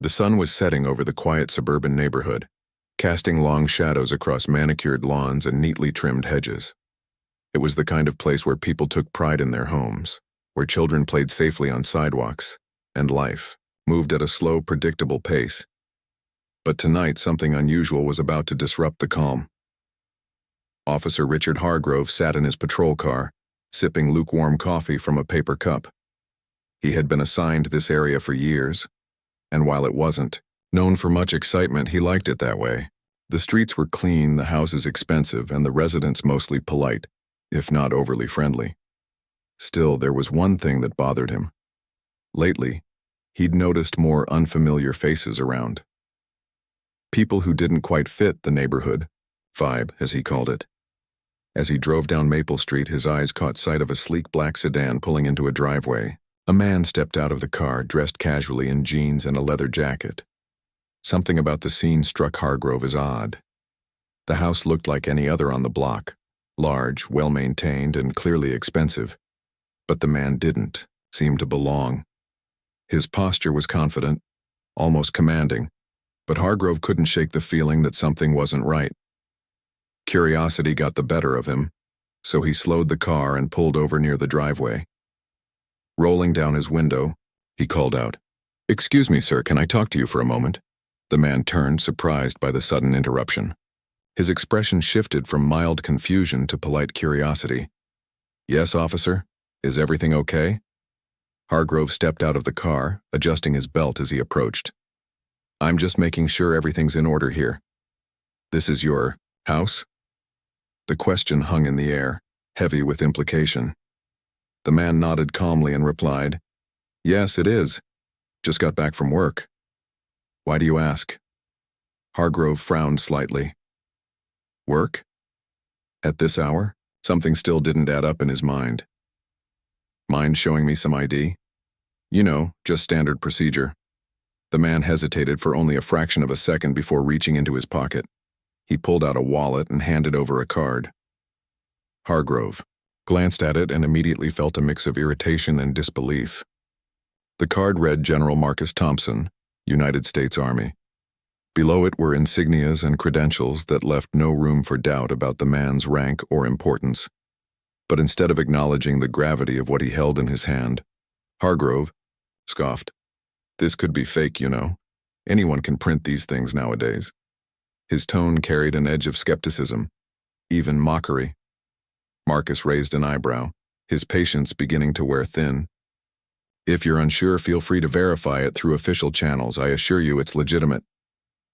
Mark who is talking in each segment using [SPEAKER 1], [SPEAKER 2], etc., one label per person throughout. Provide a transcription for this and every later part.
[SPEAKER 1] The sun was setting over the quiet suburban neighborhood, casting long shadows across manicured lawns and neatly trimmed hedges. It was the kind of place where people took pride in their homes, where children played safely on sidewalks, and life moved at a slow, predictable pace. But tonight something unusual was about to disrupt the calm. Officer Richard Hargrove sat in his patrol car, sipping lukewarm coffee from a paper cup. He had been assigned this area for years, and while it wasn't known for much excitement, he liked it that way. The streets were clean, the houses expensive, and the residents mostly polite, if not overly friendly. Still, there was one thing that bothered him. Lately, he'd noticed more unfamiliar faces around. People who didn't quite fit the neighborhood vibe, as he called it. As he drove down Maple Street, his eyes caught sight of a sleek black sedan pulling into a driveway. A man stepped out of the car, dressed casually in jeans and a leather jacket. Something about the scene struck Hargrove as odd. The house looked like any other on the block, large, well-maintained, and clearly expensive. But the man didn't seem to belong. His posture was confident, almost commanding, but Hargrove couldn't shake the feeling that something wasn't right. Curiosity got the better of him, so he slowed the car and pulled over near the driveway. Rolling down his window, he called out, "Excuse me, sir, can I talk to you for a moment?" The man turned, surprised by the sudden interruption. His expression shifted from mild confusion to polite curiosity. "Yes, officer? Is everything okay?" Hargrove stepped out of the car, adjusting his belt as he approached. "I'm just making sure everything's in order here. This is your house?" The question hung in the air, heavy with implication. The man nodded calmly and replied, "Yes, it is. Just got back from work." "Why do you ask?" Hargrove frowned slightly. "Work? At this hour?" Something still didn't add up in his mind. "Mind showing me some ID?" "You know, just standard procedure." The man hesitated for only a fraction of a second before reaching into his pocket. He pulled out a wallet and handed over a card. Hargrove glanced at it and immediately felt a mix of irritation and disbelief. The card read General Marcus Thompson, United States Army. Below it were insignias and credentials that left no room for doubt about the man's rank or importance. But instead of acknowledging the gravity of what he held in his hand, Hargrove scoffed. "This could be fake, you know. Anyone can print these things nowadays." His tone carried an edge of skepticism, even mockery. Marcus raised an eyebrow, his patience beginning to wear thin. "If you're unsure, feel free to verify it through official channels. I assure you it's legitimate."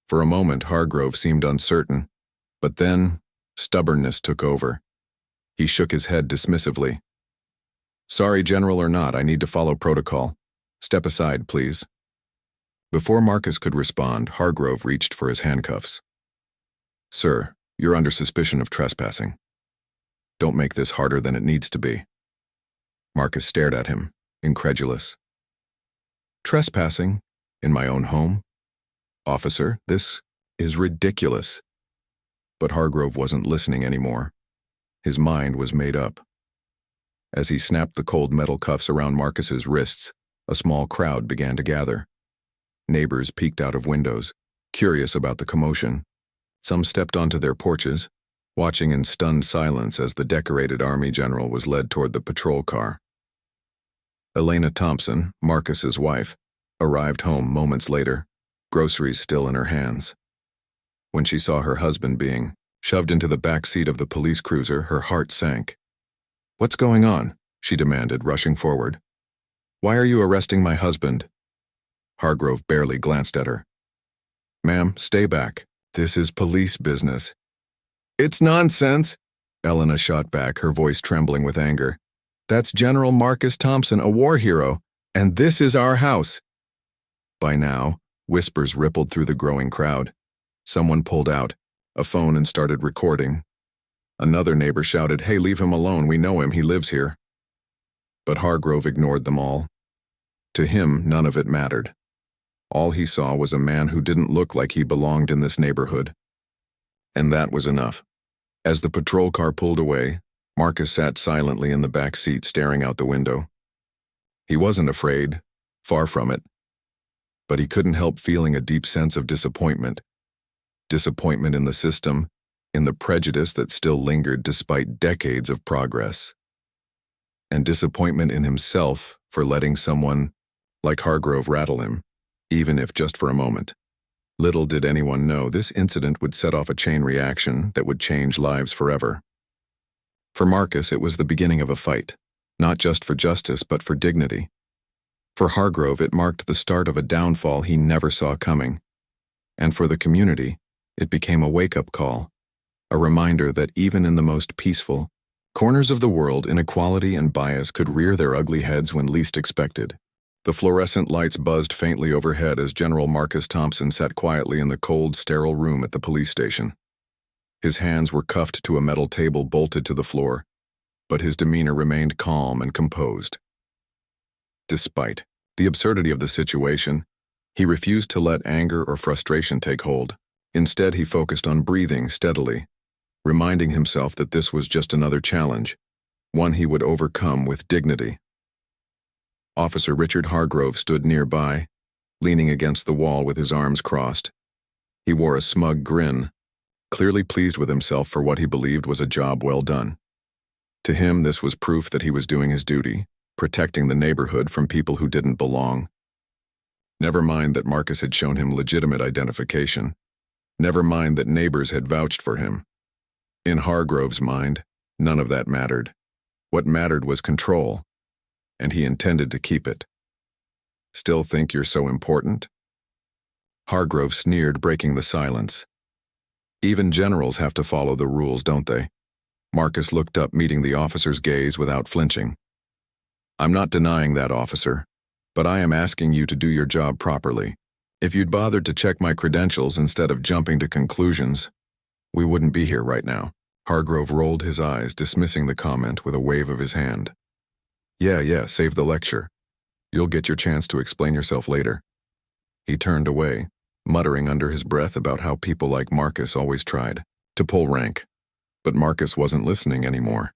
[SPEAKER 1] For a moment, Hargrove seemed uncertain, but then stubbornness took over. He shook his head dismissively. "Sorry, General or not, I need to follow protocol. Step aside, please." Before Marcus could respond, Hargrove reached for his handcuffs. "Sir, you're under suspicion of trespassing. Don't make this harder than it needs to be." Marcus stared at him, incredulous. "Trespassing? In my own home? Officer, this is ridiculous." But Hargrove wasn't listening anymore. His mind was made up. As he snapped the cold metal cuffs around Marcus's wrists, a small crowd began to gather. Neighbors peeked out of windows, curious about the commotion. Some stepped onto their porches, watching in stunned silence as the decorated Army general was led toward the patrol car. Elena Thompson, Marcus's wife, arrived home moments later, groceries still in her hands. When she saw her husband being shoved into the back seat of the police cruiser, her heart sank. "What's going on?" she demanded, rushing forward. "Why are you arresting my husband?" Hargrove barely glanced at her. "Ma'am, stay back. This is police business." "It's nonsense," Elena shot back, her voice trembling with anger. "That's General Marcus Thompson, a war hero, and this is our house." By now, whispers rippled through the growing crowd. Someone pulled out a phone and started recording. Another neighbor shouted, "Hey, leave him alone, we know him, he lives here." But Hargrove ignored them all. To him, none of it mattered. All he saw was a man who didn't look like he belonged in this neighborhood. And that was enough. As the patrol car pulled away, Marcus sat silently in the back seat, staring out the window. He wasn't afraid, far from it. But he couldn't help feeling a deep sense of disappointment. Disappointment in the system, in the prejudice that still lingered despite decades of progress. And disappointment in himself for letting someone like Hargrove rattle him, even if just for a moment. Little did anyone know this incident would set off a chain reaction that would change lives forever. For Marcus, it was the beginning of a fight, not just for justice but for dignity. For Hargrove, it marked the start of a downfall he never saw coming. And for the community, it became a wake-up call, a reminder that even in the most peaceful corners of the world, inequality and bias could rear their ugly heads when least expected. The fluorescent lights buzzed faintly overhead as General Marcus Thompson sat quietly in the cold, sterile room at the police station. His hands were cuffed to a metal table bolted to the floor, but his demeanor remained calm and composed. Despite the absurdity of the situation, he refused to let anger or frustration take hold. Instead, he focused on breathing steadily, reminding himself that this was just another challenge, one he would overcome with dignity. Officer Richard Hargrove stood nearby, leaning against the wall with his arms crossed. He wore a smug grin, clearly pleased with himself for what he believed was a job well done. To him, this was proof that he was doing his duty, protecting the neighborhood from people who didn't belong. Never mind that Marcus had shown him legitimate identification. Never mind that neighbors had vouched for him. In Hargrove's mind, none of that mattered. What mattered was control, and he intended to keep it. Still think you're so important? Hargrove sneered, breaking the silence. Even generals have to follow the rules, don't they? Marcus looked up, meeting the officer's gaze without flinching. I'm not denying that, officer, but I am asking you to do your job properly. If you'd bothered to check my credentials instead of jumping to conclusions, we wouldn't be here right now. Hargrove rolled his eyes, dismissing the comment with a wave of his hand. Yeah, save the lecture. You'll get your chance to explain yourself later. He turned away, muttering under his breath about how people like Marcus always tried to pull rank. But Marcus wasn't listening anymore.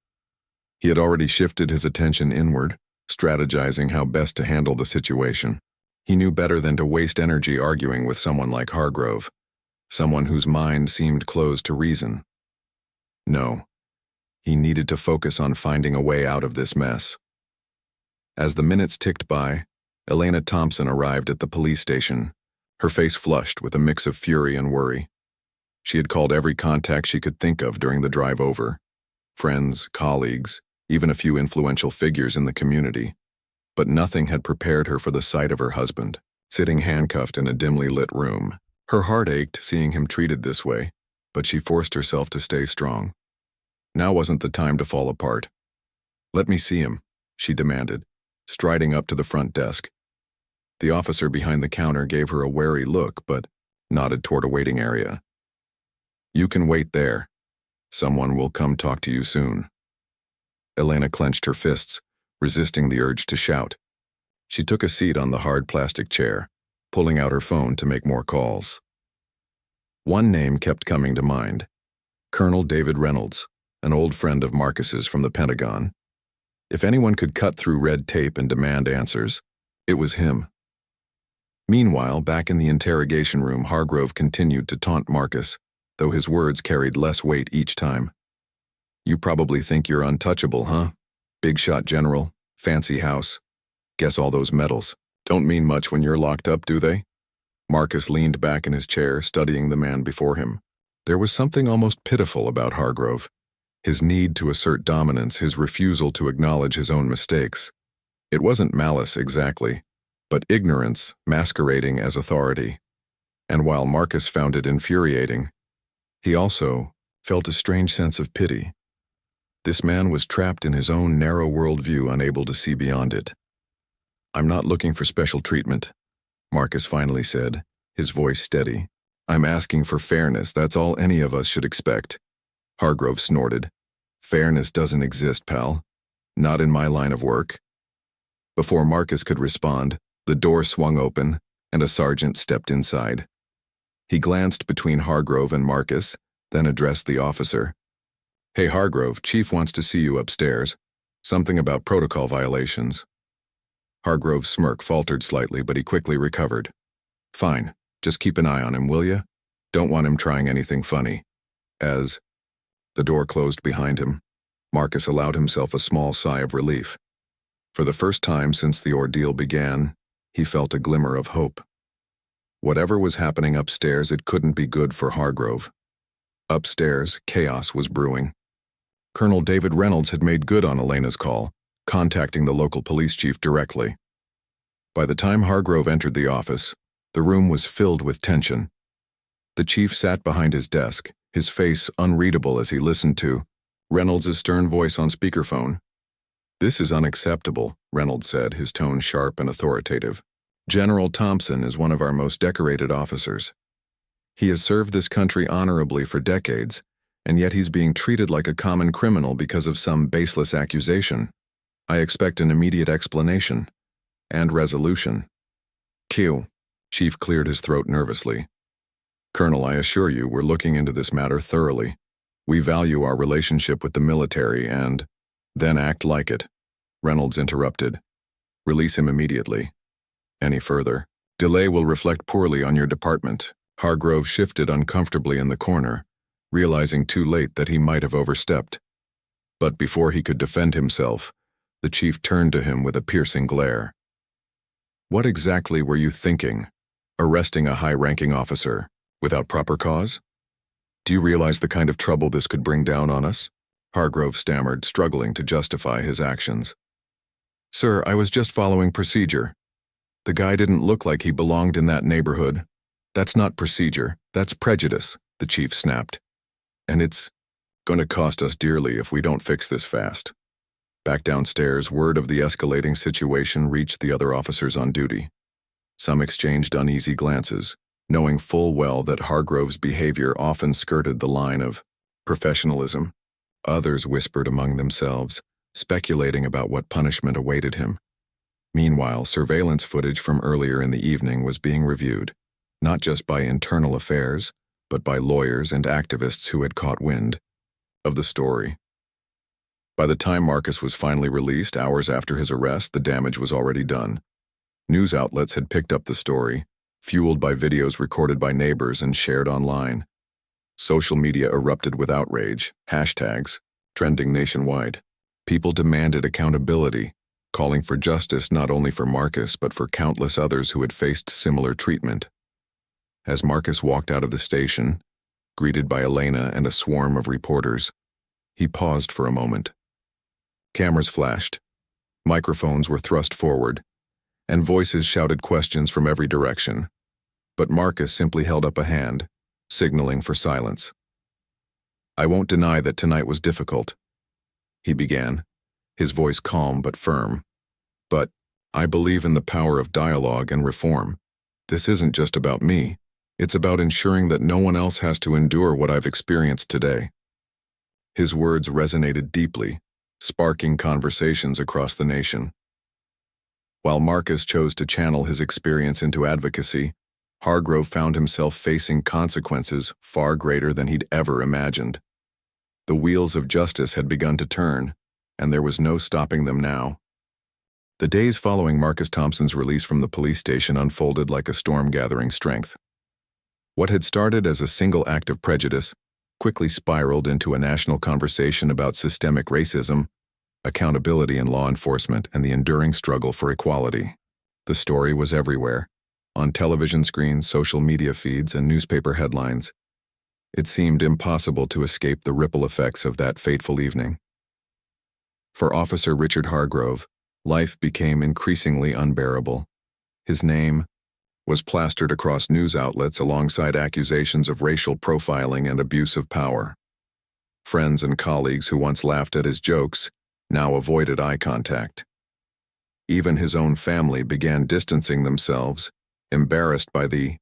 [SPEAKER 1] He had already shifted his attention inward, strategizing how best to handle the situation. He knew better than to waste energy arguing with someone like Hargrove, someone whose mind seemed closed to reason. No, he needed to focus on finding a way out of this mess. As the minutes ticked by, Elena Thompson arrived at the police station, her face flushed with a mix of fury and worry. She had called every contact she could think of during the drive over. Friends, colleagues, even a few influential figures in the community. But nothing had prepared her for the sight of her husband, sitting handcuffed in a dimly lit room. Her heart ached seeing him treated this way, but she forced herself to stay strong. Now wasn't the time to fall apart. Let me see him, she demanded, striding up to the front desk. The officer behind the counter gave her a wary look, but nodded toward a waiting area. You can wait there. Someone will come talk to you soon. Elena clenched her fists, resisting the urge to shout. She took a seat on the hard plastic chair, pulling out her phone to make more calls. One name kept coming to mind: Colonel David Reynolds, an old friend of Marcus's from the Pentagon. If anyone could cut through red tape and demand answers, it was him. Meanwhile, back in the interrogation room, Hargrove continued to taunt Marcus, though his words carried less weight each time. You probably think you're untouchable, huh? Big shot general, fancy house. Guess all those medals don't mean much when you're locked up, do they? Marcus leaned back in his chair, studying the man before him. There was something almost pitiful about Hargrove. His need to assert dominance, his refusal to acknowledge his own mistakes. It wasn't malice exactly, but ignorance masquerading as authority. And while Marcus found it infuriating, he also felt a strange sense of pity. This man was trapped in his own narrow worldview, unable to see beyond it. I'm not looking for special treatment, Marcus finally said, his voice steady. I'm asking for fairness, that's all any of us should expect. Hargrove snorted. Fairness doesn't exist, pal. Not in my line of work. Before Marcus could respond, the door swung open, and a sergeant stepped inside. He glanced between Hargrove and Marcus, then addressed the officer. Hey Hargrove, Chief wants to see you upstairs. Something about protocol violations. Hargrove's smirk faltered slightly, but he quickly recovered. Fine, just keep an eye on him, will ya? Don't want him trying anything funny. As the door closed behind him, Marcus allowed himself a small sigh of relief. For the first time since the ordeal began, he felt a glimmer of hope. Whatever was happening upstairs, it couldn't be good for Hargrove. Upstairs, chaos was brewing. Colonel David Reynolds had made good on Elena's call, contacting the local police chief directly. By the time Hargrove entered the office, the room was filled with tension. The chief sat behind his desk, his face unreadable as he listened to Reynolds' stern voice on speakerphone. "This is unacceptable," Reynolds said, his tone sharp and authoritative. "General Thompson is one of our most decorated officers. He has served this country honorably for decades, and yet he's being treated like a common criminal because of some baseless accusation. I expect an immediate explanation and resolution." "Q." Chief cleared his throat nervously. "Colonel, I assure you we're looking into this matter thoroughly. We value our relationship with the military and—" "Then act like it," Reynolds interrupted. "Release him immediately. Any further delay will reflect poorly on your department." Hargrove shifted uncomfortably in the corner, realizing too late that he might have overstepped. But before he could defend himself, the chief turned to him with a piercing glare. "What exactly were you thinking, arresting a high-ranking officer without proper cause? Do you realize the kind of trouble this could bring down on us?" Hargrove stammered, struggling to justify his actions. "Sir, I was just following procedure. The guy didn't look like he belonged in that neighborhood. That's not procedure, that's prejudice," the chief snapped. "And it's going to cost us dearly if we don't fix this fast." Back downstairs, word of the escalating situation reached the other officers on duty. Some exchanged uneasy glances, knowing full well that Hargrove's behavior often skirted the line of professionalism. Others whispered among themselves, speculating about what punishment awaited him. Meanwhile, surveillance footage from earlier in the evening was being reviewed, not just by internal affairs, but by lawyers and activists who had caught wind of the story. By the time Marcus was finally released, hours after his arrest, the damage was already done. News outlets had picked up the story, fueled by videos recorded by neighbors and shared online. Social media erupted with outrage, hashtags, trending nationwide. People demanded accountability, calling for justice not only for Marcus but for countless others who had faced similar treatment. As Marcus walked out of the station, greeted by Elena and a swarm of reporters, he paused for a moment. Cameras flashed, microphones were thrust forward, and voices shouted questions from every direction. But Marcus simply held up a hand, signaling for silence. "I won't deny that tonight was difficult," he began, his voice calm but firm. "But I believe in the power of dialogue and reform. This isn't just about me. It's about ensuring that no one else has to endure what I've experienced today." His words resonated deeply, sparking conversations across the nation. While Marcus chose to channel his experience into advocacy, Hargrove found himself facing consequences far greater than he'd ever imagined. The wheels of justice had begun to turn, and there was no stopping them now. The days following Marcus Thompson's release from the police station unfolded like a storm gathering strength. What had started as a single act of prejudice quickly spiraled into a national conversation about systemic racism, accountability in law enforcement, and the enduring struggle for equality. The story was everywhere, on television screens, social media feeds, and newspaper headlines. It seemed impossible to escape the ripple effects of that fateful evening. For Officer Richard Hargrove, life became increasingly unbearable. His name was plastered across news outlets alongside accusations of racial profiling and abuse of power. Friends and colleagues who once laughed at his jokes now avoided eye contact. Even his own family began distancing themselves, embarrassed by the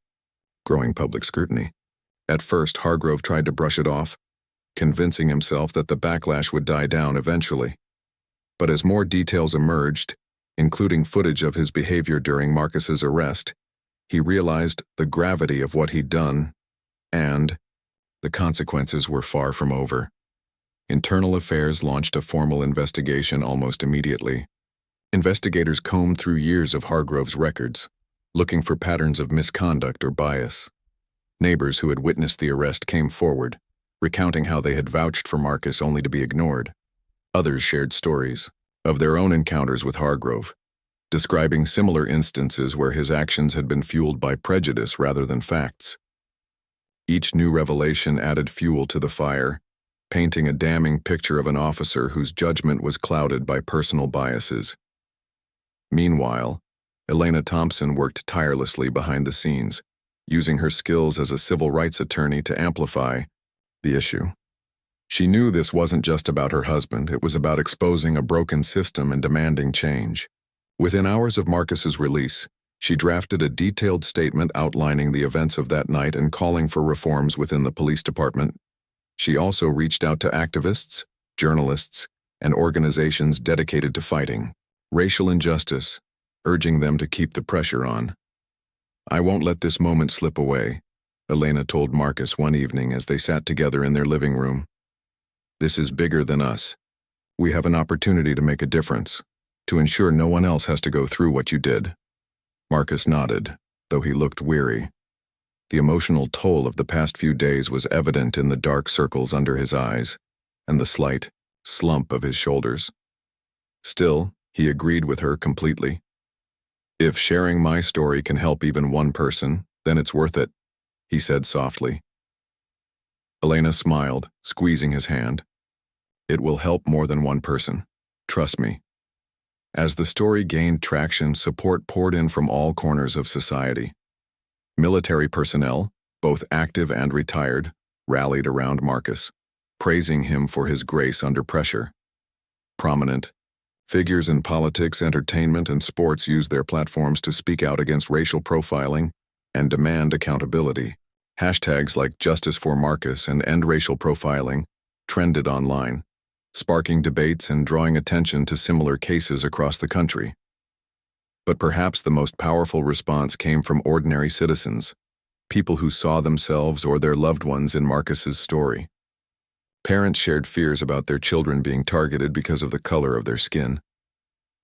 [SPEAKER 1] growing public scrutiny. At first, Hargrove tried to brush it off, convincing himself that the backlash would die down eventually. But as more details emerged, including footage of his behavior during Marcus's arrest, he realized the gravity of what he'd done, and the consequences were far from over. Internal Affairs launched a formal investigation almost immediately. Investigators combed through years of Hargrove's records, looking for patterns of misconduct or bias. Neighbors who had witnessed the arrest came forward, recounting how they had vouched for Marcus only to be ignored. Others shared stories of their own encounters with Hargrove, describing similar instances where his actions had been fueled by prejudice rather than facts. Each new revelation added fuel to the fire, painting a damning picture of an officer whose judgment was clouded by personal biases. Meanwhile, Elena Thompson worked tirelessly behind the scenes, using her skills as a civil rights attorney to amplify the issue. She knew this wasn't just about her husband, it was about exposing a broken system and demanding change. Within hours of Marcus's release, she drafted a detailed statement outlining the events of that night and calling for reforms within the police department. She also reached out to activists, journalists, and organizations dedicated to fighting racial injustice, urging them to keep the pressure on. "I won't let this moment slip away," Elena told Marcus one evening as they sat together in their living room. "This is bigger than us. We have an opportunity to make a difference, to ensure no one else has to go through what you did." Marcus nodded, though he looked weary. The emotional toll of the past few days was evident in the dark circles under his eyes and the slight slump of his shoulders. Still, he agreed with her completely. "If sharing my story can help even one person, then it's worth it," he said softly. Elena smiled, squeezing his hand. "It will help more than one person. Trust me." As the story gained traction, support poured in from all corners of society. Military personnel, both active and retired, rallied around Marcus, praising him for his grace under pressure. Prominent figures in politics, entertainment, and sports used their platforms to speak out against racial profiling and demand accountability. Hashtags like Justice for Marcus and End Racial Profiling trended online, sparking debates and drawing attention to similar cases across the country. But perhaps the most powerful response came from ordinary citizens, people who saw themselves or their loved ones in Marcus's story. Parents shared fears about their children being targeted because of the color of their skin.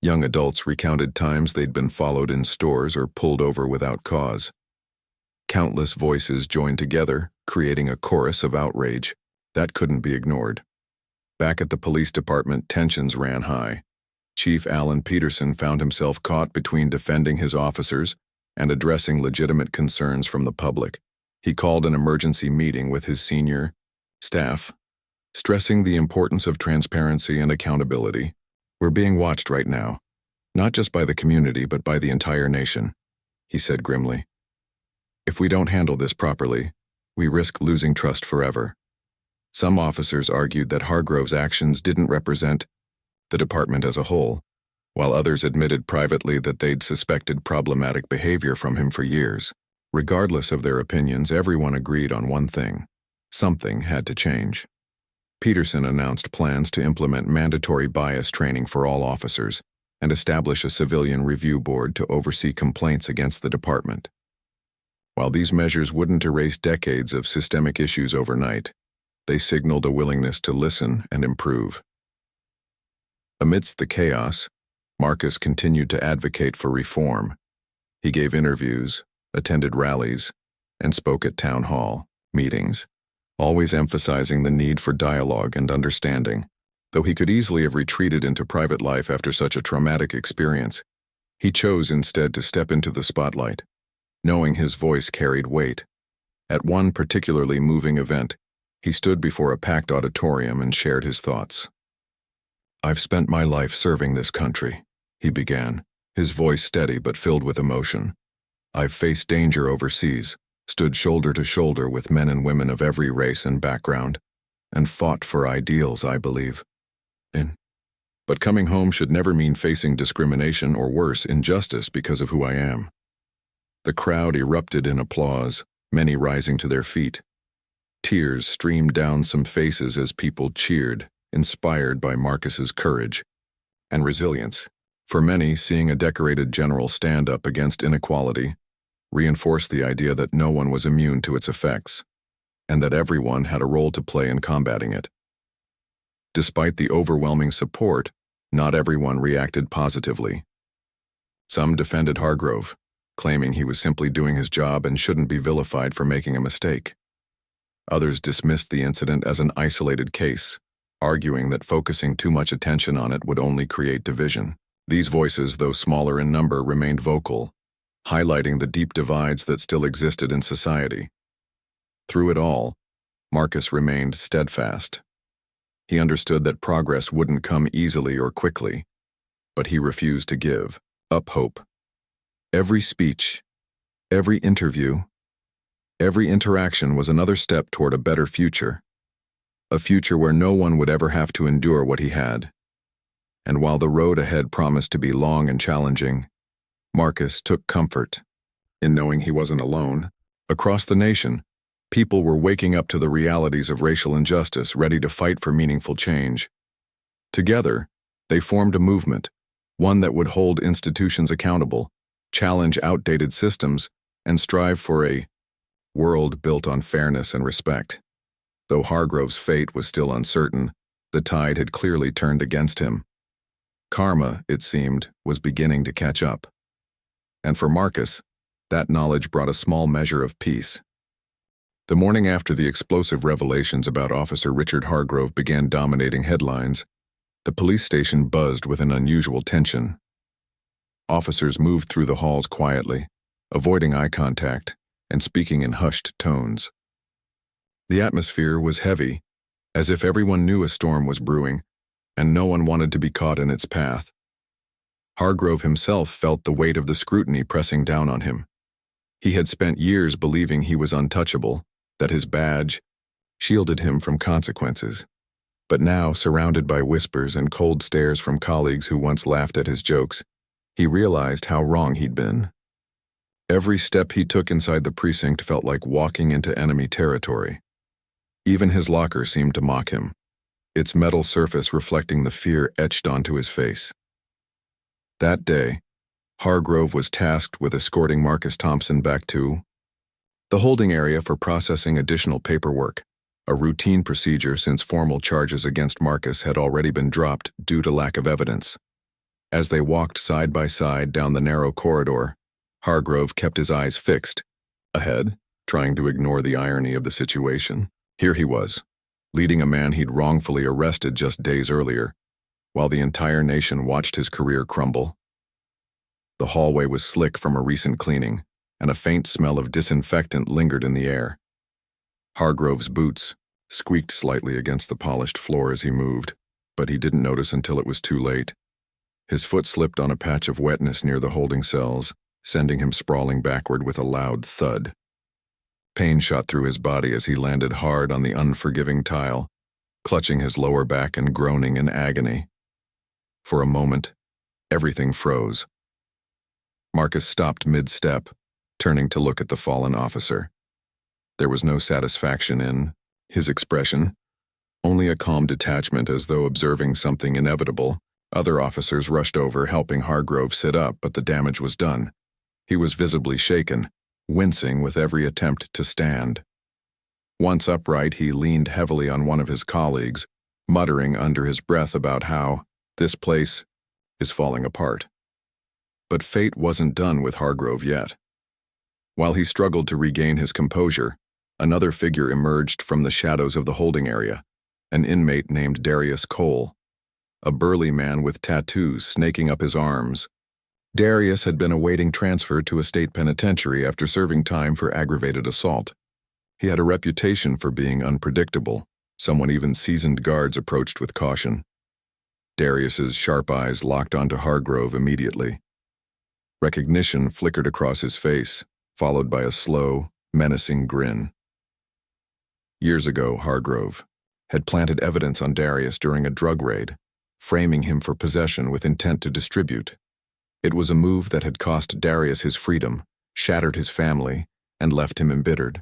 [SPEAKER 1] Young adults recounted times they'd been followed in stores or pulled over without cause. Countless voices joined together, creating a chorus of outrage that couldn't be ignored. Back at the police department, tensions ran high. Chief Alan Peterson found himself caught between defending his officers and addressing legitimate concerns from the public. He called an emergency meeting with his senior staff, stressing the importance of transparency and accountability. "We're being watched right now, not just by the community but by the entire nation," he said grimly. "If we don't handle this properly, we risk losing trust forever." Some officers argued that Hargrove's actions didn't represent the department as a whole, while others admitted privately that they'd suspected problematic behavior from him for years. Regardless of their opinions, everyone agreed on one thing: something had to change. Peterson announced plans to implement mandatory bias training for all officers and establish a civilian review board to oversee complaints against the department. While these measures wouldn't erase decades of systemic issues overnight, they signaled a willingness to listen and improve. Amidst the chaos, Marcus continued to advocate for reform. He gave interviews, attended rallies, and spoke at town hall meetings, always emphasizing the need for dialogue and understanding. Though he could easily have retreated into private life after such a traumatic experience, he chose instead to step into the spotlight, knowing his voice carried weight. At one particularly moving event, he stood before a packed auditorium and shared his thoughts. "I've spent my life serving this country," he began, his voice steady but filled with emotion. "I've faced danger overseas, stood shoulder to shoulder with men and women of every race and background, and fought for ideals I believe in. But coming home should never mean facing discrimination or worse, injustice because of who I am." The crowd erupted in applause, many rising to their feet. Tears streamed down some faces as people cheered, inspired by Marcus's courage and resilience. For many, seeing a decorated general stand up against inequality reinforced the idea that no one was immune to its effects, and that everyone had a role to play in combating it. Despite the overwhelming support, not everyone reacted positively. Some defended Hargrove, claiming he was simply doing his job and shouldn't be vilified for making a mistake. Others dismissed the incident as an isolated case, arguing that focusing too much attention on it would only create division. These voices, though smaller in number, remained vocal, highlighting the deep divides that still existed in society. Through it all, Marcus remained steadfast. He understood that progress wouldn't come easily or quickly, but he refused to give up hope. Every speech, every interview, every interaction was another step toward a better future, a future where no one would ever have to endure what he had. And while the road ahead promised to be long and challenging, Marcus took comfort in knowing he wasn't alone. Across the nation, people were waking up to the realities of racial injustice, ready to fight for meaningful change. Together, they formed a movement, one that would hold institutions accountable, challenge outdated systems, and strive for a world built on fairness and respect. Though Hargrove's fate was still uncertain, the tide had clearly turned against him. Karma, it seemed, was beginning to catch up. And for Marcus, that knowledge brought a small measure of peace. The morning after the explosive revelations about Officer Richard Hargrove began dominating headlines, the police station buzzed with an unusual tension. Officers moved through the halls quietly, avoiding eye contact and speaking in hushed tones. The atmosphere was heavy, as if everyone knew a storm was brewing, and no one wanted to be caught in its path. Hargrove himself felt the weight of the scrutiny pressing down on him. He had spent years believing he was untouchable, that his badge shielded him from consequences. But now, surrounded by whispers and cold stares from colleagues who once laughed at his jokes, he realized how wrong he'd been. Every step he took inside the precinct felt like walking into enemy territory. Even his locker seemed to mock him, its metal surface reflecting the fear etched onto his face. That day, Hargrove was tasked with escorting Marcus Thompson back to the holding area for processing additional paperwork, a routine procedure since formal charges against Marcus had already been dropped due to lack of evidence. As they walked side by side down the narrow corridor, Hargrove kept his eyes fixed ahead, trying to ignore the irony of the situation. Here he was, leading a man he'd wrongfully arrested just days earlier, while the entire nation watched his career crumble. The hallway was slick from a recent cleaning, and a faint smell of disinfectant lingered in the air. Hargrove's boots squeaked slightly against the polished floor as he moved, but he didn't notice until it was too late. His foot slipped on a patch of wetness near the holding cells, sending him sprawling backward with a loud thud. Pain shot through his body as he landed hard on the unforgiving tile, clutching his lower back and groaning in agony. For a moment, everything froze. Marcus stopped mid-step, turning to look at the fallen officer. There was no satisfaction in his expression, only a calm detachment as though observing something inevitable. Other officers rushed over, helping Hargrove sit up, but the damage was done. He was visibly shaken, wincing with every attempt to stand. Once upright, he leaned heavily on one of his colleagues, muttering under his breath about how this place is falling apart. But fate wasn't done with Hargrove yet. While he struggled to regain his composure, another figure emerged from the shadows of the holding area, an inmate named Darius Cole, a burly man with tattoos snaking up his arms. Darius had been awaiting transfer to a state penitentiary after serving time for aggravated assault. He had a reputation for being unpredictable, someone even seasoned guards approached with caution. Darius's sharp eyes locked onto Hargrove immediately. Recognition flickered across his face, followed by a slow, menacing grin. Years ago, Hargrove had planted evidence on Darius during a drug raid, framing him for possession with intent to distribute. It was a move that had cost Darius his freedom, shattered his family, and left him embittered.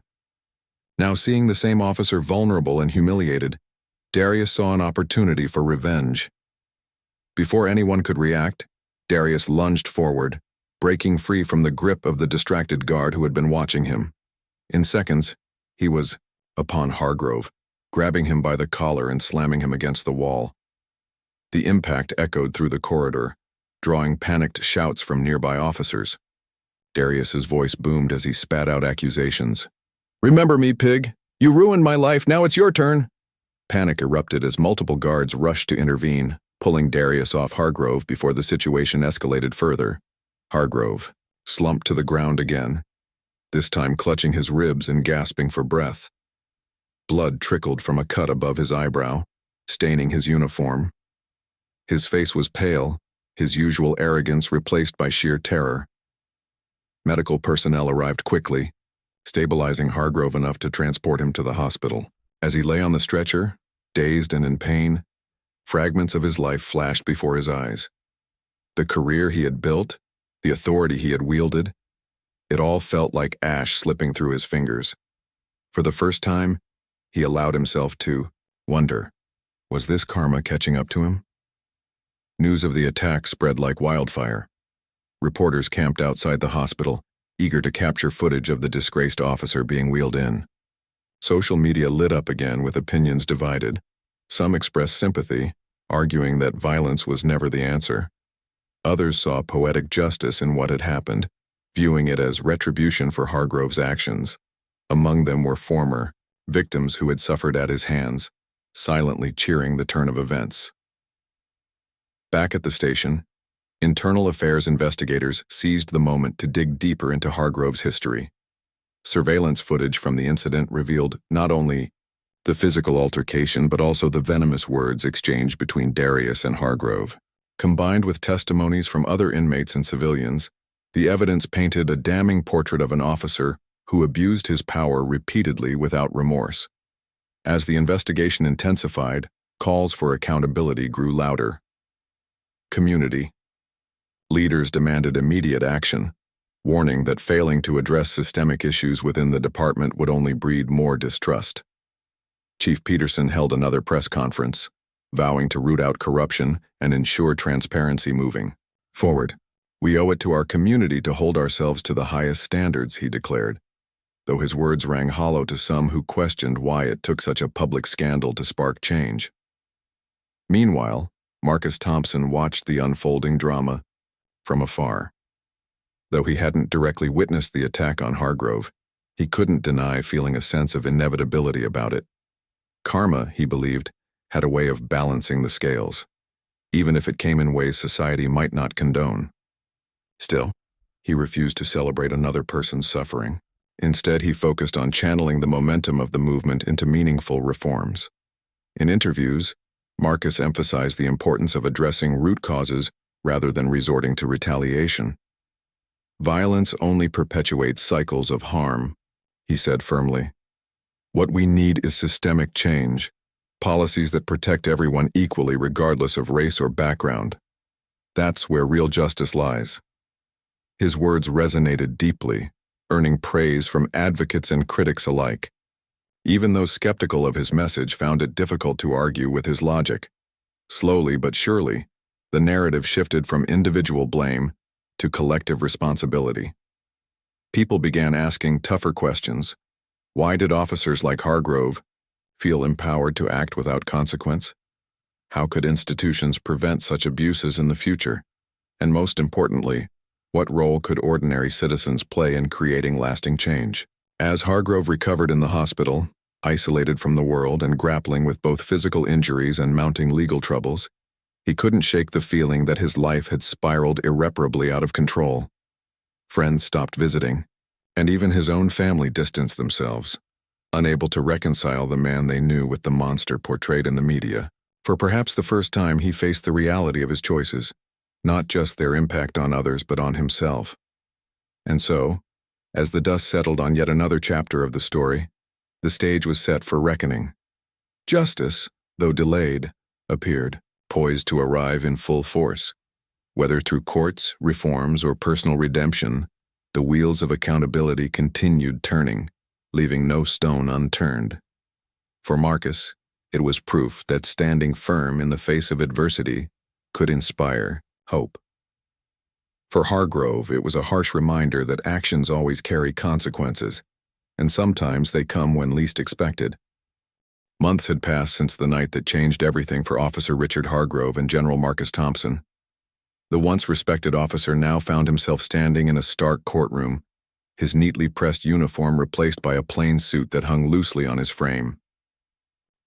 [SPEAKER 1] Now, seeing the same officer vulnerable and humiliated, Darius saw an opportunity for revenge. Before anyone could react, Darius lunged forward, breaking free from the grip of the distracted guard who had been watching him. In seconds, he was upon Hargrove, grabbing him by the collar and slamming him against the wall. The impact echoed through the corridor, drawing panicked shouts from nearby officers. Darius's voice boomed as he spat out accusations. "Remember me, pig. You ruined my life, now it's your turn." Panic erupted as multiple guards rushed to intervene, pulling Darius off Hargrove before the situation escalated further. Hargrove slumped to the ground again, this time clutching his ribs and gasping for breath. Blood trickled from a cut above his eyebrow, staining his uniform. His face was pale, his usual arrogance replaced by sheer terror. Medical personnel arrived quickly, stabilizing Hargrove enough to transport him to the hospital. As he lay on the stretcher, dazed and in pain, fragments of his life flashed before his eyes. The career he had built, the authority he had wielded, it all felt like ash slipping through his fingers. For the first time, he allowed himself to wonder, was this karma catching up to him? News of the attack spread like wildfire. Reporters camped outside the hospital, eager to capture footage of the disgraced officer being wheeled in. Social media lit up again with opinions divided. Some expressed sympathy, arguing that violence was never the answer. Others saw poetic justice in what had happened, viewing it as retribution for Hargrove's actions. Among them were former victims who had suffered at his hands, silently cheering the turn of events. Back at the station, internal affairs investigators seized the moment to dig deeper into Hargrove's history. Surveillance footage from the incident revealed not only the physical altercation but also the venomous words exchanged between Darius and Hargrove. Combined with testimonies from other inmates and civilians, the evidence painted a damning portrait of an officer who abused his power repeatedly without remorse. As the investigation intensified, calls for accountability grew louder. Community. Leaders demanded immediate action, warning that failing to address systemic issues within the department would only breed more distrust. Chief Peterson held another press conference, vowing to root out corruption and ensure transparency moving forward. "We owe it to our community to hold ourselves to the highest standards," he declared, though his words rang hollow to some who questioned why it took such a public scandal to spark change. Meanwhile, Marcus Thompson watched the unfolding drama from afar. Though he hadn't directly witnessed the attack on Hargrove, he couldn't deny feeling a sense of inevitability about it. Karma, he believed, had a way of balancing the scales, even if it came in ways society might not condone. Still, he refused to celebrate another person's suffering. Instead, he focused on channeling the momentum of the movement into meaningful reforms. In interviews, Marcus emphasized the importance of addressing root causes rather than resorting to retaliation. "Violence only perpetuates cycles of harm," he said firmly. "What we need is systemic change, policies that protect everyone equally regardless of race or background. That's where real justice lies." His words resonated deeply, earning praise from advocates and critics alike. Even those skeptical of his message found it difficult to argue with his logic. Slowly but surely, the narrative shifted from individual blame to collective responsibility. People began asking tougher questions. Why did officers like Hargrove feel empowered to act without consequence? How could institutions prevent such abuses in the future? And most importantly, what role could ordinary citizens play in creating lasting change? As Hargrove recovered in the hospital, isolated from the world and grappling with both physical injuries and mounting legal troubles, he couldn't shake the feeling that his life had spiraled irreparably out of control. Friends stopped visiting, and even his own family distanced themselves, unable to reconcile the man they knew with the monster portrayed in the media. For perhaps the first time, he faced the reality of his choices, not just their impact on others but on himself. And so, as the dust settled on yet another chapter of the story, the stage was set for reckoning. Justice, though delayed, appeared, poised to arrive in full force. Whether through courts, reforms, or personal redemption, the wheels of accountability continued turning, leaving no stone unturned. For Marcus, it was proof that standing firm in the face of adversity could inspire hope. For Hargrove, it was a harsh reminder that actions always carry consequences, and sometimes they come when least expected. Months had passed since the night that changed everything for Officer Richard Hargrove and General Marcus Thompson. The once respected officer now found himself standing in a stark courtroom, his neatly pressed uniform replaced by a plain suit that hung loosely on his frame.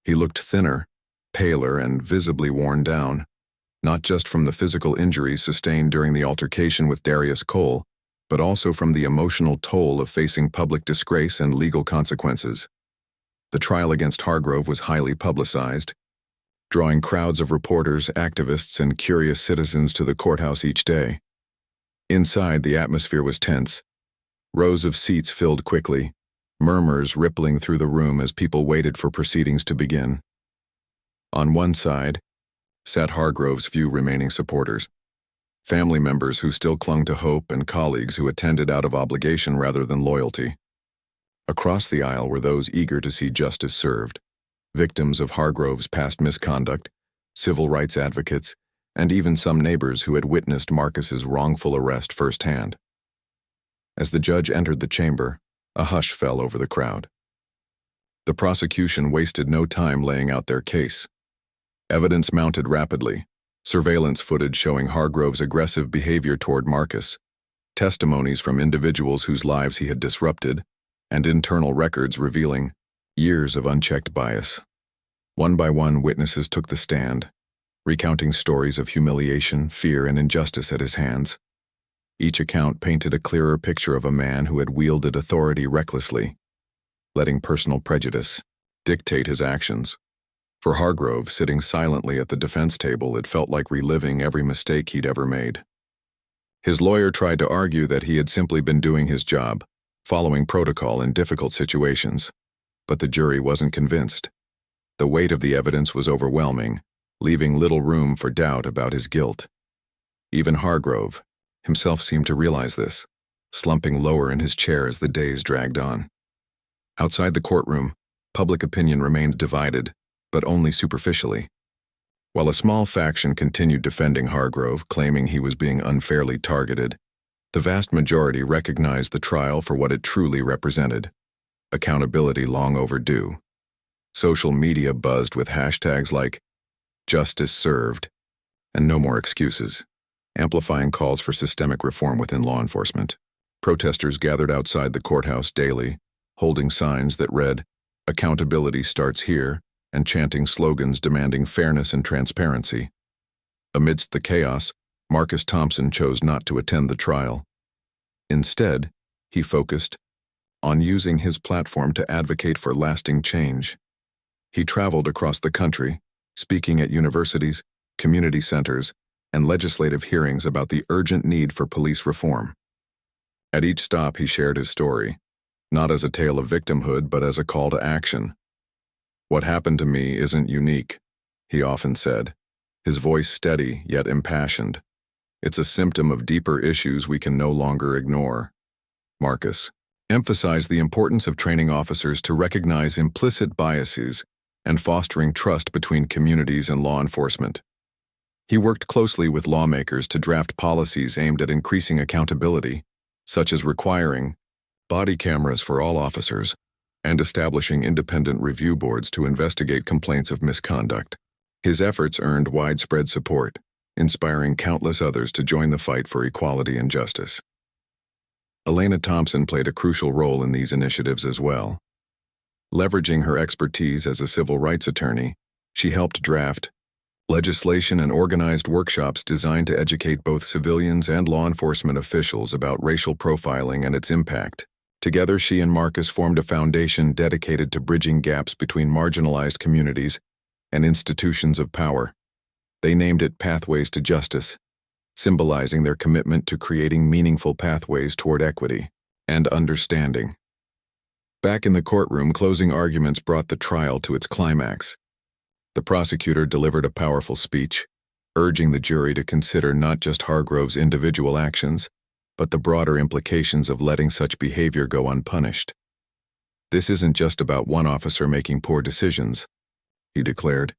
[SPEAKER 1] He looked thinner, paler, and visibly worn down, not just from the physical injuries sustained during the altercation with Darius Cole, but also from the emotional toll of facing public disgrace and legal consequences. The trial against Hargrove was highly publicized, drawing crowds of reporters, activists, and curious citizens to the courthouse each day. Inside, the atmosphere was tense. Rows of seats filled quickly, murmurs rippling through the room as people waited for proceedings to begin. On one side sat Hargrove's few remaining supporters, family members who still clung to hope and colleagues who attended out of obligation rather than loyalty. Across the aisle were those eager to see justice served, victims of Hargrove's past misconduct, civil rights advocates, and even some neighbors who had witnessed Marcus's wrongful arrest firsthand. As the judge entered the chamber, a hush fell over the crowd. The prosecution wasted no time laying out their case. Evidence mounted rapidly, surveillance footage showing Hargrove's aggressive behavior toward Marcus, testimonies from individuals whose lives he had disrupted, and internal records revealing years of unchecked bias. One by one, witnesses took the stand, recounting stories of humiliation, fear, and injustice at his hands. Each account painted a clearer picture of a man who had wielded authority recklessly, letting personal prejudice dictate his actions. For Hargrove, sitting silently at the defense table, it felt like reliving every mistake he'd ever made. His lawyer tried to argue that he had simply been doing his job, following protocol in difficult situations, but the jury wasn't convinced. The weight of the evidence was overwhelming, leaving little room for doubt about his guilt. Even Hargrove himself seemed to realize this, slumping lower in his chair as the days dragged on. Outside the courtroom, public opinion remained divided, but only superficially. While a small faction continued defending Hargrove, claiming he was being unfairly targeted, the vast majority recognized the trial for what it truly represented: accountability long overdue. Social media buzzed with hashtags like "Justice Served" and "No More Excuses," amplifying calls for systemic reform within law enforcement. Protesters gathered outside the courthouse daily, holding signs that read, "Accountability starts here," and chanting slogans demanding fairness and transparency. Amidst the chaos, Marcus Thompson chose not to attend the trial. Instead, he focused on using his platform to advocate for lasting change. He traveled across the country, speaking at universities, community centers, and legislative hearings about the urgent need for police reform. At each stop, he shared his story, not as a tale of victimhood, but as a call to action. "What happened to me isn't unique," he often said, his voice steady yet impassioned. "It's a symptom of deeper issues we can no longer ignore." Marcus emphasized the importance of training officers to recognize implicit biases and fostering trust between communities and law enforcement. He worked closely with lawmakers to draft policies aimed at increasing accountability, such as requiring body cameras for all officers and establishing independent review boards to investigate complaints of misconduct. His efforts earned widespread support, inspiring countless others to join the fight for equality and justice. Elena Thompson played a crucial role in these initiatives as well. Leveraging her expertise as a civil rights attorney, she helped draft legislation and organized workshops designed to educate both civilians and law enforcement officials about racial profiling and its impact. Together, she and Marcus formed a foundation dedicated to bridging gaps between marginalized communities and institutions of power. They named it Pathways to Justice, symbolizing their commitment to creating meaningful pathways toward equity and understanding. Back in the courtroom, closing arguments brought the trial to its climax. The prosecutor delivered a powerful speech, urging the jury to consider not just Hargrove's individual actions, but the broader implications of letting such behavior go unpunished. "This isn't just about one officer making poor decisions," he declared.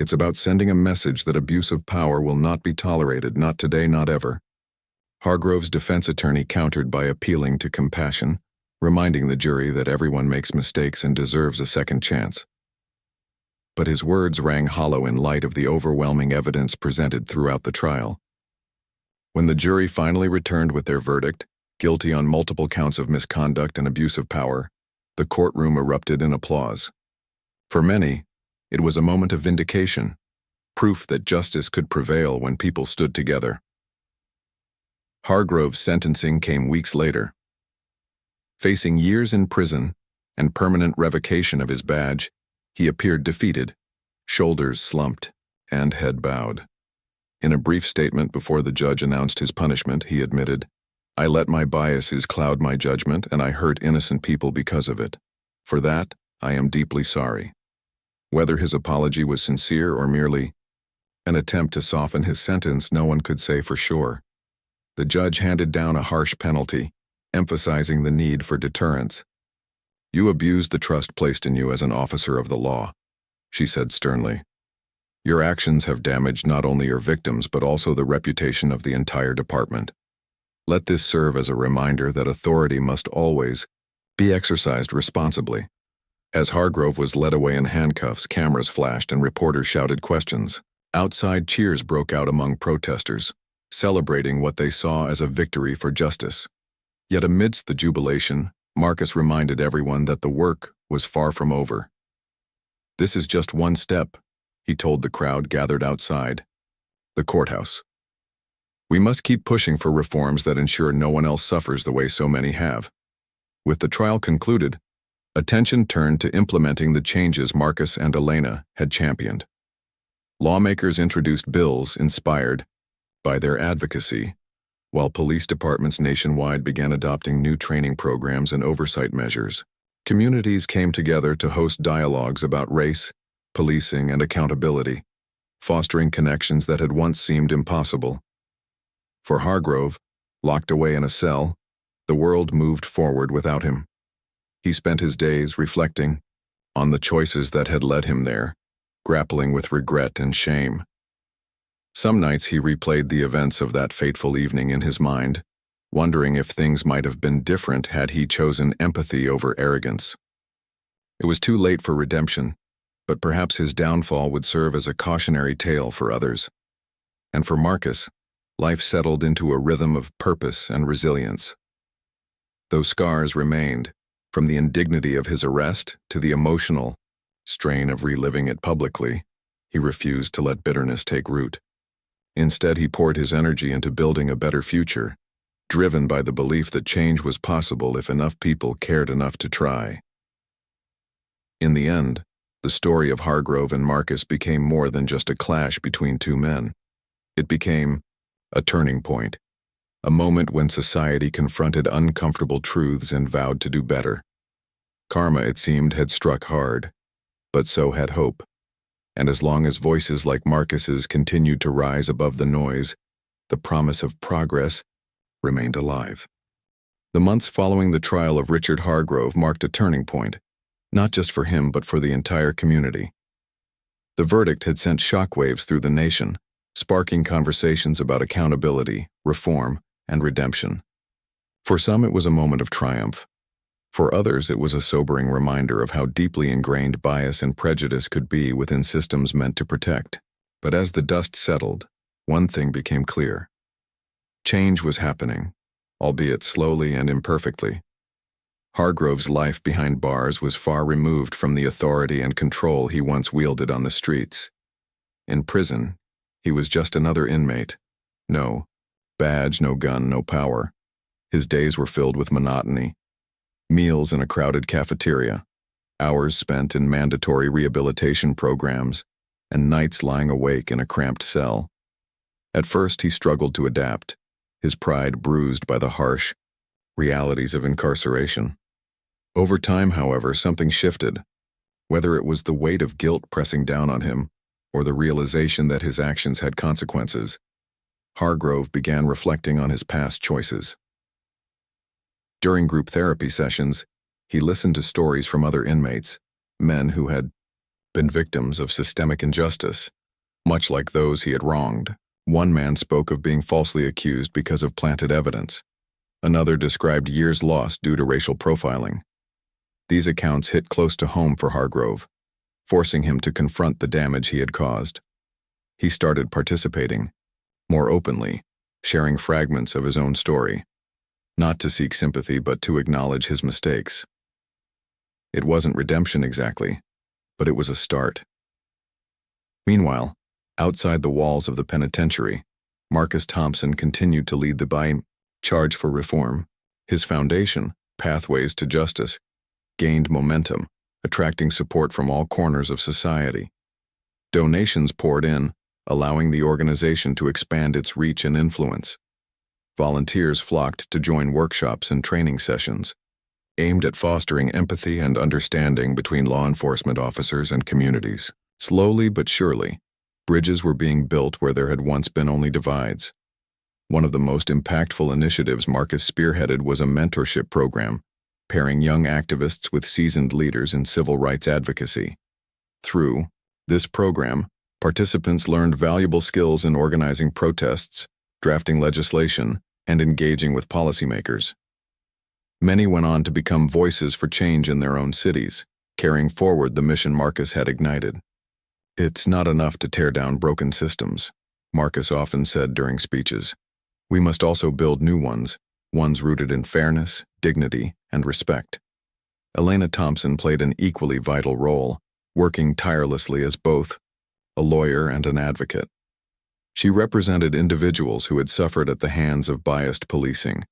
[SPEAKER 1] "It's about sending a message that abuse of power will not be tolerated, not today, not ever." Hargrove's defense attorney countered by appealing to compassion, reminding the jury that everyone makes mistakes and deserves a second chance. But his words rang hollow in light of the overwhelming evidence presented throughout the trial. When the jury finally returned with their verdict, guilty on multiple counts of misconduct and abuse of power, the courtroom erupted in applause. For many, it was a moment of vindication, proof that justice could prevail when people stood together. Hargrove's sentencing came weeks later. Facing years in prison and permanent revocation of his badge, he appeared defeated, shoulders slumped, and head bowed. In a brief statement before the judge announced his punishment, he admitted, "I let my biases cloud my judgment and I hurt innocent people because of it. For that, I am deeply sorry." Whether his apology was sincere or merely an attempt to soften his sentence, no one could say for sure. The judge handed down a harsh penalty, emphasizing the need for deterrence. "You abused the trust placed in you as an officer of the law," she said sternly. "Your actions have damaged not only your victims but also the reputation of the entire department. Let this serve as a reminder that authority must always be exercised responsibly." As Hargrove was led away in handcuffs, cameras flashed and reporters shouted questions. Outside, cheers broke out among protesters, celebrating what they saw as a victory for justice. Yet amidst the jubilation, Marcus reminded everyone that the work was far from over. "This is just one step," he told the crowd gathered outside the courthouse. "We must keep pushing for reforms that ensure no one else suffers the way so many have." With the trial concluded, attention turned to implementing the changes Marcus and Elena had championed. Lawmakers introduced bills inspired by their advocacy, while police departments nationwide began adopting new training programs and oversight measures. Communities came together to host dialogues about race, policing, and accountability, fostering connections that had once seemed impossible. For Hargrove, locked away in a cell, the world moved forward without him. He spent his days reflecting on the choices that had led him there, grappling with regret and shame. Some nights he replayed the events of that fateful evening in his mind, wondering if things might have been different had he chosen empathy over arrogance. It was too late for redemption, but perhaps his downfall would serve as a cautionary tale for others. And for Marcus, life settled into a rhythm of purpose and resilience. Though scars remained, from the indignity of his arrest to the emotional strain of reliving it publicly, he refused to let bitterness take root. Instead, he poured his energy into building a better future, driven by the belief that change was possible if enough people cared enough to try. In the end, the story of Hargrove and Marcus became more than just a clash between two men. It became a turning point, a moment when society confronted uncomfortable truths and vowed to do better. Karma, it seemed, had struck hard, but so had hope. And as long as voices like Marcus's continued to rise above the noise, the promise of progress remained alive. The months following the trial of Richard Hargrove marked a turning point, not just for him but for the entire community. The verdict had sent shockwaves through the nation, sparking conversations about accountability, reform, and redemption. For some, it was a moment of triumph. For others, it was a sobering reminder of how deeply ingrained bias and prejudice could be within systems meant to protect. But as the dust settled, one thing became clear. Change was happening, albeit slowly and imperfectly. Hargrove's life behind bars was far removed from the authority and control he once wielded on the streets. In prison, he was just another inmate. No badge, no gun, no power. His days were filled with monotony. Meals in a crowded cafeteria, hours spent in mandatory rehabilitation programs, and nights lying awake in a cramped cell. At first, he struggled to adapt, his pride bruised by the harsh realities of incarceration. Over time, however, something shifted. Whether it was the weight of guilt pressing down on him, or the realization that his actions had consequences, Hargrove began reflecting on his past choices. During group therapy sessions, he listened to stories from other inmates, men who had been victims of systemic injustice, much like those he had wronged. One man spoke of being falsely accused because of planted evidence. Another described years lost due to racial profiling. These accounts hit close to home for Hargrove, forcing him to confront the damage he had caused. He started participating, more openly, sharing fragments of his own story, not to seek sympathy but to acknowledge his mistakes. It wasn't redemption exactly, but it was a start. Meanwhile, outside the walls of the penitentiary, Marcus Thompson continued to lead the charge for reform. His foundation, Pathways to Justice, gained momentum, attracting support from all corners of society. Donations poured in, allowing the organization to expand its reach and influence. Volunteers flocked to join workshops and training sessions, aimed at fostering empathy and understanding between law enforcement officers and communities. Slowly but surely, bridges were being built where there had once been only divides. One of the most impactful initiatives Marcus spearheaded was a mentorship program, pairing young activists with seasoned leaders in civil rights advocacy. Through this program, participants learned valuable skills in organizing protests, drafting legislation, and engaging with policymakers. Many went on to become voices for change in their own cities, carrying forward the mission Marcus had ignited. "It's not enough to tear down broken systems," Marcus often said during speeches. "We must also build new ones rooted in fairness, dignity, and respect." Elena Thompson played an equally vital role, working tirelessly as both a lawyer and an advocate. She represented individuals who had suffered at the hands of biased policing,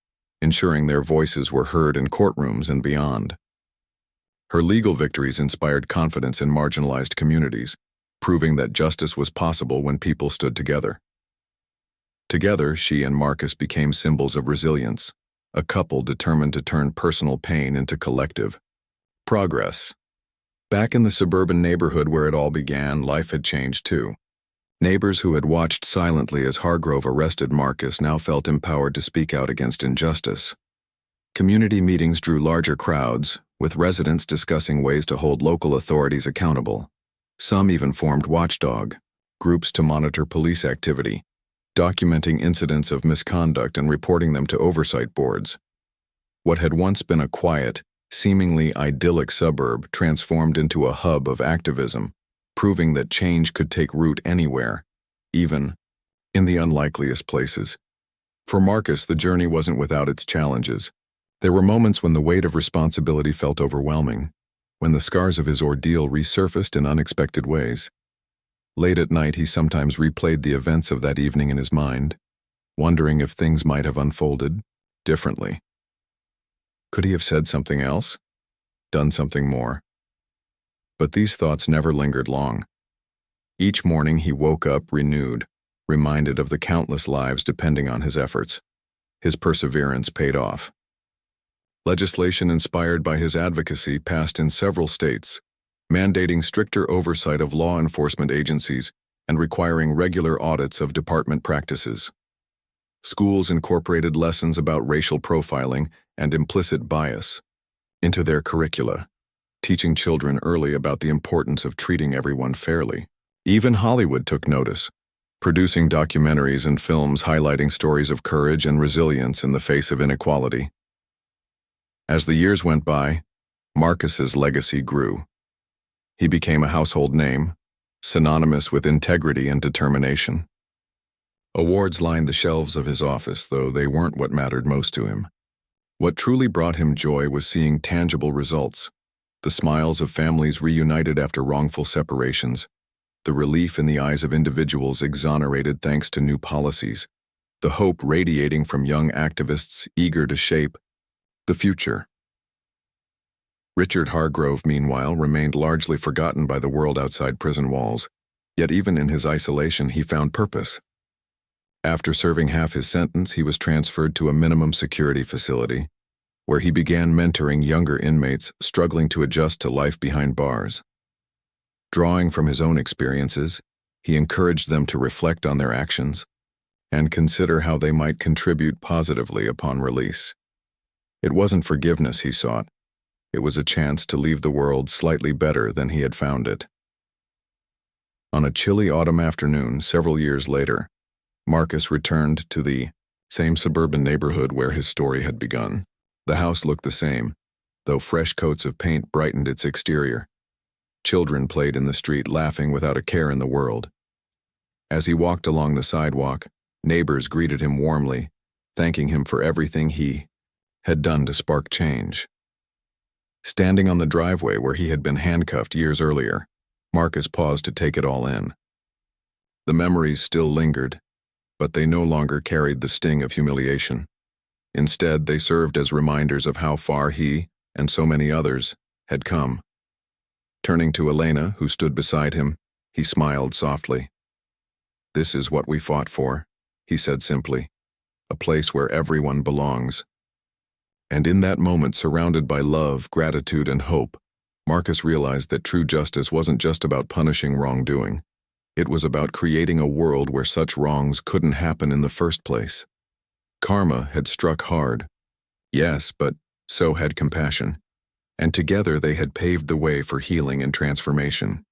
[SPEAKER 1] ensuring their voices were heard in courtrooms and beyond. Her legal victories inspired confidence in marginalized communities, proving that justice was possible when people stood together. Together, she and Marcus became symbols of resilience, a couple determined to turn personal pain into collective progress. Back in the suburban neighborhood where it all began, life had changed too. Neighbors who had watched silently as Hargrove arrested Marcus now felt empowered to speak out against injustice. Community meetings drew larger crowds, with residents discussing ways to hold local authorities accountable. Some even formed watchdog groups to monitor police activity, documenting incidents of misconduct and reporting them to oversight boards. What had once been a quiet, seemingly idyllic suburb transformed into a hub of activism, proving that change could take root anywhere, even in the unlikeliest places. For Marcus, the journey wasn't without its challenges. There were moments when the weight of responsibility felt overwhelming, when the scars of his ordeal resurfaced in unexpected ways. Late at night, he sometimes replayed the events of that evening in his mind, wondering if things might have unfolded differently. Could he have said something else? Done something more? But these thoughts never lingered long. Each morning he woke up renewed, reminded of the countless lives depending on his efforts. His perseverance paid off. Legislation inspired by his advocacy passed in several states, mandating stricter oversight of law enforcement agencies and requiring regular audits of department practices. Schools incorporated lessons about racial profiling and implicit bias into their curricula, teaching children early about the importance of treating everyone fairly. Even Hollywood took notice, producing documentaries and films highlighting stories of courage and resilience in the face of inequality. As the years went by, Marcus's legacy grew. He became a household name, synonymous with integrity and determination. Awards lined the shelves of his office, though they weren't what mattered most to him. What truly brought him joy was seeing tangible results, the smiles of families reunited after wrongful separations, the relief in the eyes of individuals exonerated thanks to new policies, the hope radiating from young activists eager to shape the future. Richard Hargrove, meanwhile, remained largely forgotten by the world outside prison walls, yet even in his isolation he found purpose. After serving half his sentence, he was transferred to a minimum security facility, where he began mentoring younger inmates struggling to adjust to life behind bars. Drawing from his own experiences, he encouraged them to reflect on their actions and consider how they might contribute positively upon release. It wasn't forgiveness he sought. It was a chance to leave the world slightly better than he had found it. On a chilly autumn afternoon several years later, Marcus returned to the same suburban neighborhood where his story had begun. The house looked the same, though fresh coats of paint brightened its exterior. Children played in the street, laughing without a care in the world. As he walked along the sidewalk, Neighbors greeted him warmly, thanking him for everything he had done to spark change. Standing on the driveway where he had been handcuffed years earlier, Marcus paused to take it all in. The memories still lingered, but they no longer carried the sting of humiliation. Instead, they served as reminders of how far he, and so many others, had come. Turning to Elena, who stood beside him, he smiled softly. "This is what we fought for," he said simply. "A place where everyone belongs." And in that moment, surrounded by love, gratitude, and hope, Marcus realized that true justice wasn't just about punishing wrongdoing. It was about creating a world where such wrongs couldn't happen in the first place. Karma had struck hard. Yes, but so had compassion. And together they had paved the way for healing and transformation.